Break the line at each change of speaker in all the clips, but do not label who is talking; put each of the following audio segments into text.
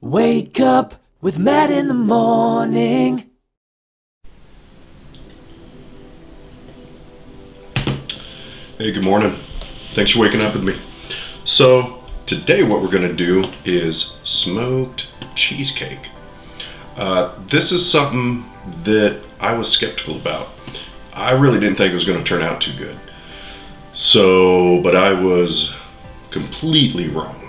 Wake up with Matt in the morning.
Hey, good morning. Thanks for waking up with me. So today what we're going to do is smoked cheesecake. This is something that I was skeptical about. I really didn't think it was going to turn out too good. But I was completely wrong.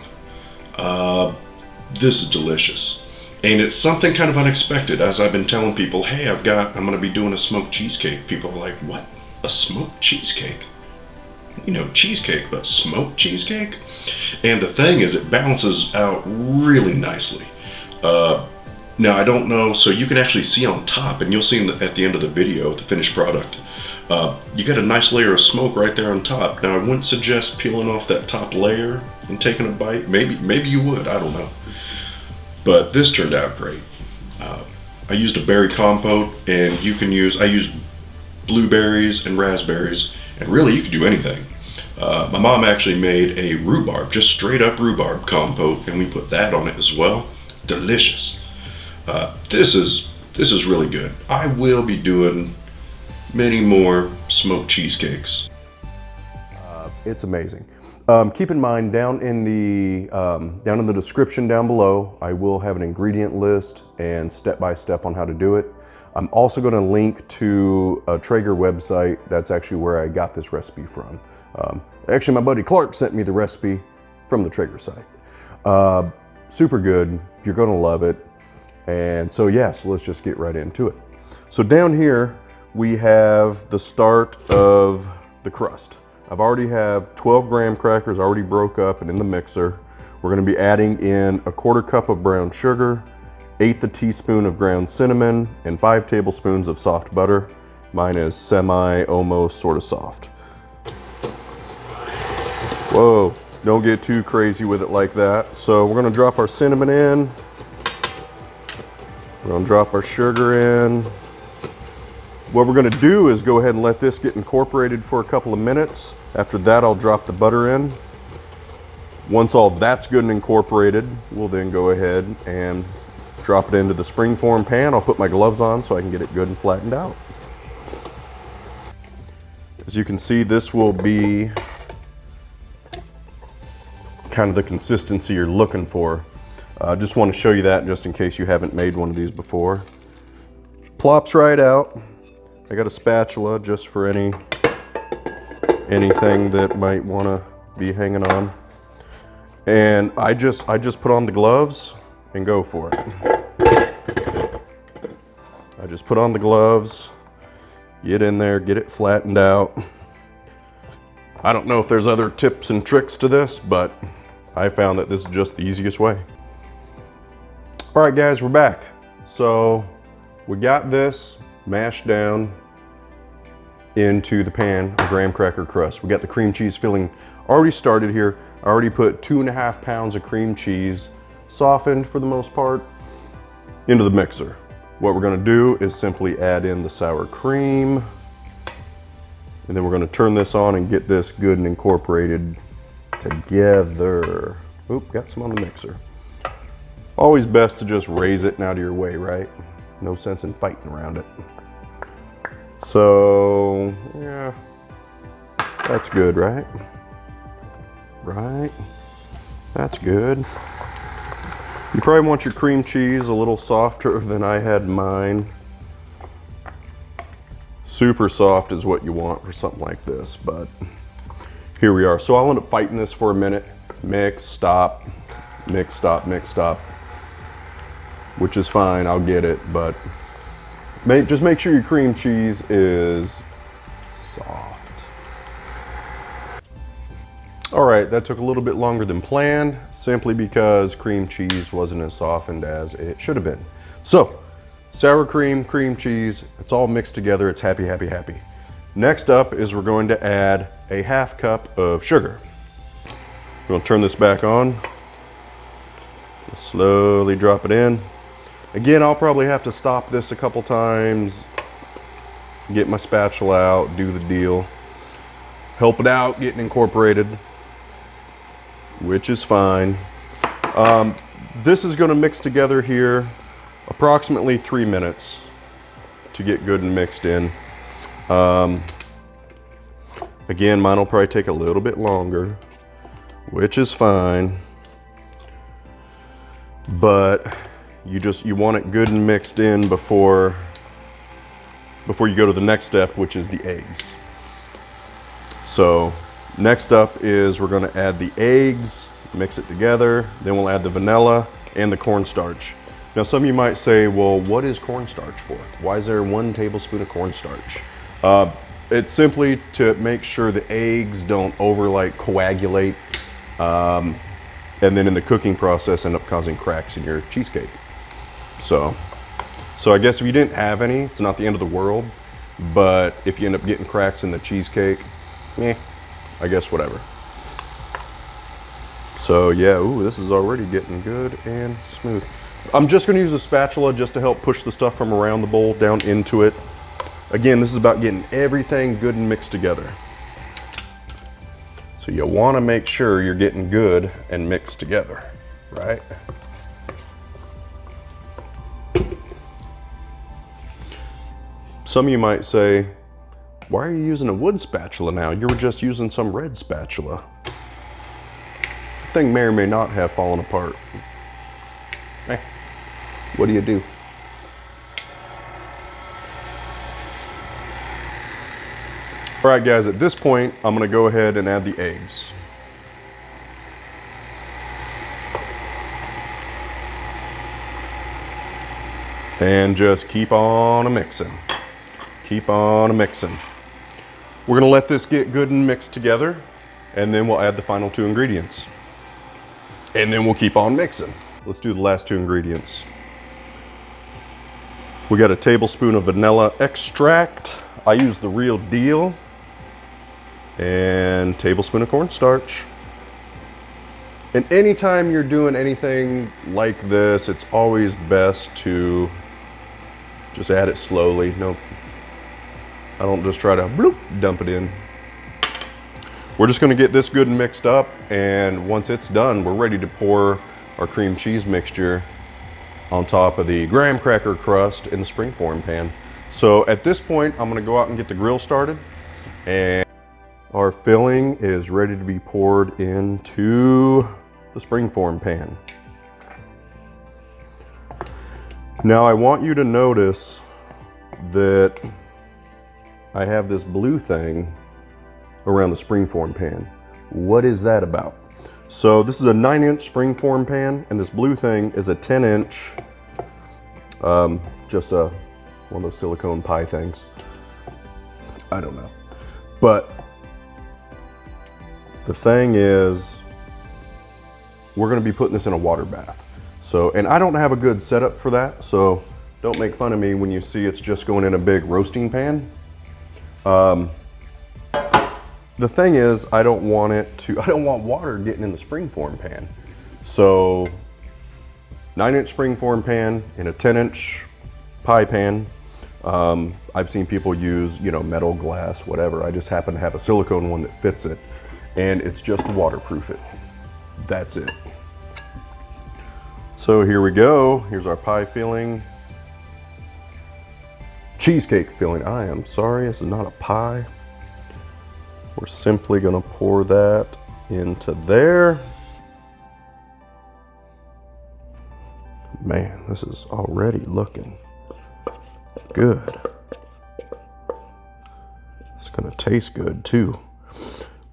This is delicious. And it's something kind of unexpected. As I've been telling people, hey, I'm going to be doing a smoked cheesecake. People are like, what? A smoked cheesecake? You know, cheesecake, but smoked cheesecake? And the thing is, it balances out really nicely. Now, I don't know, so you can actually see on top, and you'll see at the end of the video, the finished product, you got a nice layer of smoke right there on top. Now, I wouldn't suggest peeling off that top layer and taking a bite. Maybe you would, I don't know. But this turned out great. I used a berry compote, and I used blueberries and raspberries, and really you could do anything. My mom actually made a rhubarb, just straight up rhubarb compote, and we put that on it as well. Delicious. This is really good. I will be doing many more smoked cheesecakes.
It's amazing. Keep in mind, down in the description down below, I will have an ingredient list and step-by-step on how to do it. I'm also going to link to a Traeger website. That's actually where I got this recipe from. Actually, my buddy Clark sent me the recipe from the Traeger site. Super good. You're going to love it. And so let's just get right into it. So down here, we have the start of the crust. I've already have 12 graham crackers already broke up and in the mixer. We're going to be adding in a 1/4 cup of brown sugar, 1/8 teaspoon of ground cinnamon, and 5 tablespoons of soft butter. Mine is almost sort of soft. Whoa, don't get too crazy with it like that. So we're going to drop our cinnamon in. We're going to drop our sugar in. What we're going to do is go ahead and let this get incorporated for a couple of minutes. After that, I'll drop the butter in. Once all that's good and incorporated, we'll then go ahead and drop it into the springform pan. I'll put my gloves on so I can get it good and flattened out. As you can see, this will be kind of the consistency you're looking for. I just want to show you that just in case you haven't made one of these before. Plops right out. I got a spatula just for anything that might want to be hanging on. And I just put on the gloves and go for it. I just put on the gloves, get in there, get it flattened out. I don't know if there's other tips and tricks to this, but I found that this is just the easiest way. All right, guys, we're back. So we got this mashed down into the pan of graham cracker crust. We got the cream cheese filling already started here. I already put 2.5 pounds of cream cheese, softened for the most part, into the mixer. What we're gonna do is simply add in the sour cream, and then we're gonna turn this on and get this good and incorporated together. Oop, got some on the mixer. Always best to just raise it and out of your way, right? No sense in fighting around it. So, yeah, that's good, right? Right, that's good. You probably want your cream cheese a little softer than I had mine. Super soft is what you want for something like this, but here we are. So I'll end up fighting this for a minute. Mix, stop, mix, stop, mix, stop. Which is fine, I'll get it, but just make sure your cream cheese is soft. All right, that took a little bit longer than planned, simply because cream cheese wasn't as softened as it should have been. So, sour cream, cream cheese, it's all mixed together, it's happy, happy, happy. Next up is we're going to add a 1/2 cup of sugar. We're gonna turn this back on. Slowly drop it in. Again, I'll probably have to stop this a couple times, get my spatula out, do the deal, help it out, getting incorporated, which is fine. This is gonna mix together here approximately 3 minutes to get good and mixed in. Again, mine will probably take a little bit longer, which is fine. But you want it good and mixed in before you go to the next step, which is the eggs. So next up is we're gonna add the eggs, mix it together, then we'll add the vanilla and the cornstarch. Now some of you might say, well, what is cornstarch for? Why is there 1 tablespoon of cornstarch? It's simply to make sure the eggs don't coagulate, and then in the cooking process end up causing cracks in your cheesecake. So I guess if you didn't have any, it's not the end of the world, but if you end up getting cracks in the cheesecake, I guess whatever. So yeah, ooh, this is already getting good and smooth. I'm just gonna use a spatula just to help push the stuff from around the bowl down into it. Again, this is about getting everything good and mixed together. So you wanna make sure you're getting good and mixed together, right? Some of you might say, why are you using a wood spatula now? You were just using some red spatula. The thing may or may not have fallen apart. What do you do? All right, guys, at this point, I'm gonna go ahead and add the eggs. And just keep on mixing. Keep on mixing. We're gonna let this get good and mixed together, and then we'll add the final 2 ingredients. And then we'll keep on mixing. Let's do the last 2 ingredients. We got a tablespoon of vanilla extract. I use the real deal. And tablespoon of cornstarch. And anytime you're doing anything like this, it's always best to just add it slowly. No, I don't just try to bloop, dump it in. We're just gonna get this good and mixed up, and once it's done, we're ready to pour our cream cheese mixture on top of the graham cracker crust in the springform pan. So at this point, I'm gonna go out and get the grill started, and our filling is ready to be poured into the springform pan. Now I want you to notice that I have this blue thing around the springform pan. What is that about? So this is a 9-inch springform pan, and this blue thing is a 10-inch, just one of those silicone pie things. I don't know. But the thing is, we're gonna be putting this in a water bath. So, and I don't have a good setup for that, so don't make fun of me when you see it's just going in a big roasting pan. The thing is, I don't want water getting in the springform pan. So 9-inch springform pan in a 10-inch pie pan. I've seen people use, metal, glass, whatever. I just happen to have a silicone one that fits it, and it's just to waterproof it. That's it. So here we go. Here's our pie filling. Cheesecake filling. I am sorry, this is not a pie. We're simply gonna pour that into there. Man, this is already looking good. It's gonna taste good too.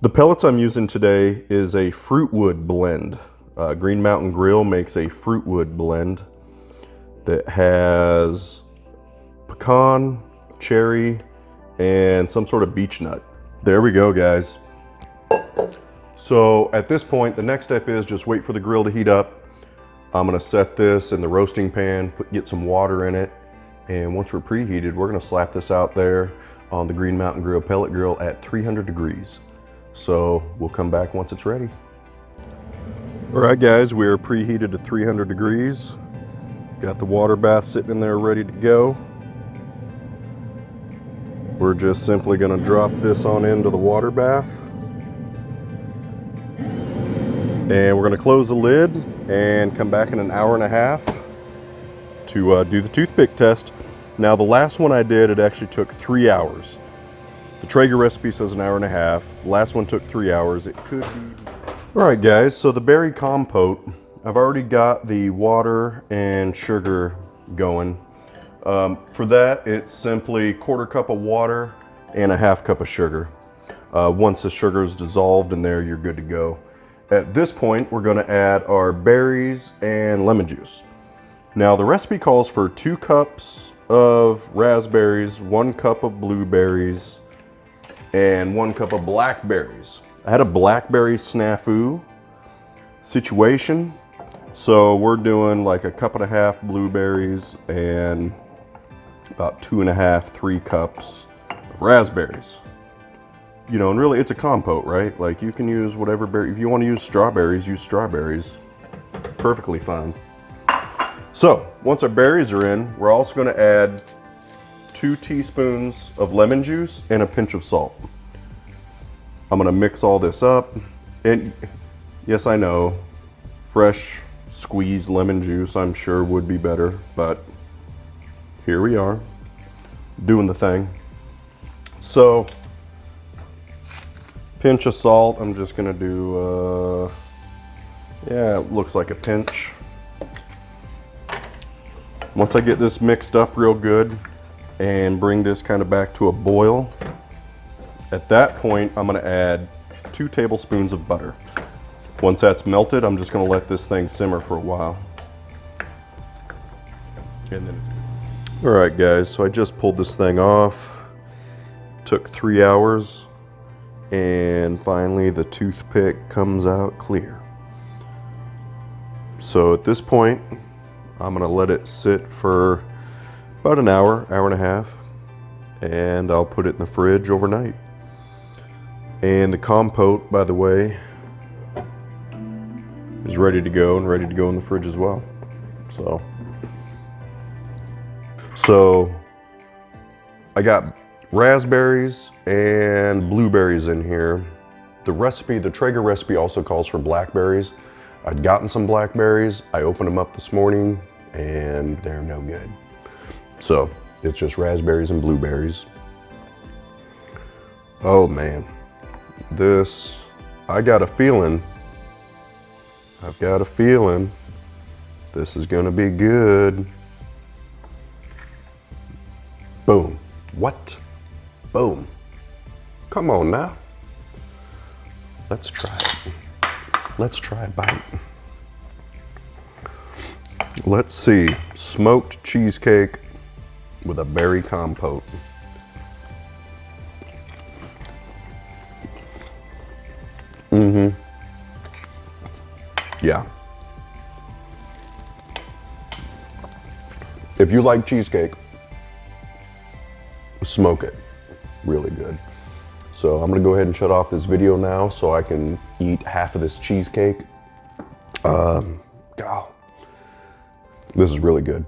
The pellets I'm using today is a Fruitwood blend. Green Mountain Grill makes a Fruitwood blend that has pecan, cherry, and some sort of beech nut. There we go, guys. So at this point, the next step is just wait for the grill to heat up. I'm gonna set this in the roasting pan, get some water in it, and once we're preheated, we're gonna slap this out there on the Green Mountain Grill pellet grill at 300 degrees. So we'll come back once it's ready. All right, guys, we are preheated to 300 degrees. Got the water bath sitting in there ready to go. We're just simply gonna drop this on into the water bath. And we're gonna close the lid and come back in an hour and a half to do the toothpick test. Now the last one I did, it actually took 3 hours. The Traeger recipe says an hour and a half. The last one took 3 hours. It could be. All right guys, so the berry compote, I've already got the water and sugar going. For that, it's simply 1/4 cup of water and a 1/2 cup of sugar. Once the sugar is dissolved in there, you're good to go. At this point, we're gonna add our berries and lemon juice. Now the recipe calls for 2 cups of raspberries, 1 cup of blueberries, and 1 cup of blackberries. I had a blackberry snafu situation, so we're doing like 1.5 cups blueberries and about 2.5, 3 cups of raspberries. You know, and really it's a compote, right? Like you can use whatever berry. If you want to use strawberries, perfectly fine. So once our berries are in, we're also going to add 2 teaspoons of lemon juice and a pinch of salt. I'm going to mix all this up. And yes, I know, fresh squeezed lemon juice I'm sure would be better, but here we are doing the thing. So pinch of salt, I'm just gonna do, yeah, it looks like a pinch. Once I get this mixed up real good and bring this kind of back to a boil, at that point, I'm gonna add 2 tablespoons of butter. Once that's melted, I'm just gonna let this thing simmer for a while. And then it's good. All right, guys, so I just pulled this thing off. Took 3 hours. And finally the toothpick comes out clear. So at this point, I'm gonna let it sit for about an hour, hour and a half, and I'll put it in the fridge overnight. And the compote, by the way, is ready to go and ready to go in the fridge as well. So I got raspberries and blueberries in here. The recipe, the Traeger recipe also calls for blackberries. I'd gotten some blackberries. I opened them up this morning and they're no good. So it's just raspberries and blueberries. Oh man, this, I've got a feeling this is gonna be good. Boom. What? Boom. Come on now. Let's try it. Let's try a bite. Let's see. Smoked cheesecake with a berry compote. Yeah. If you like cheesecake, smoke it. Really good. So I'm gonna go ahead and shut off this video now so I can eat half of this cheesecake. God, this is really good.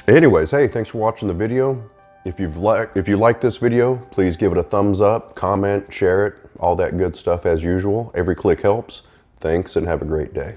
Anyways, hey, thanks for watching the video. If you like this video, please give it a thumbs up, comment, share it, all that good stuff as usual. Every click helps. Thanks and have a great day.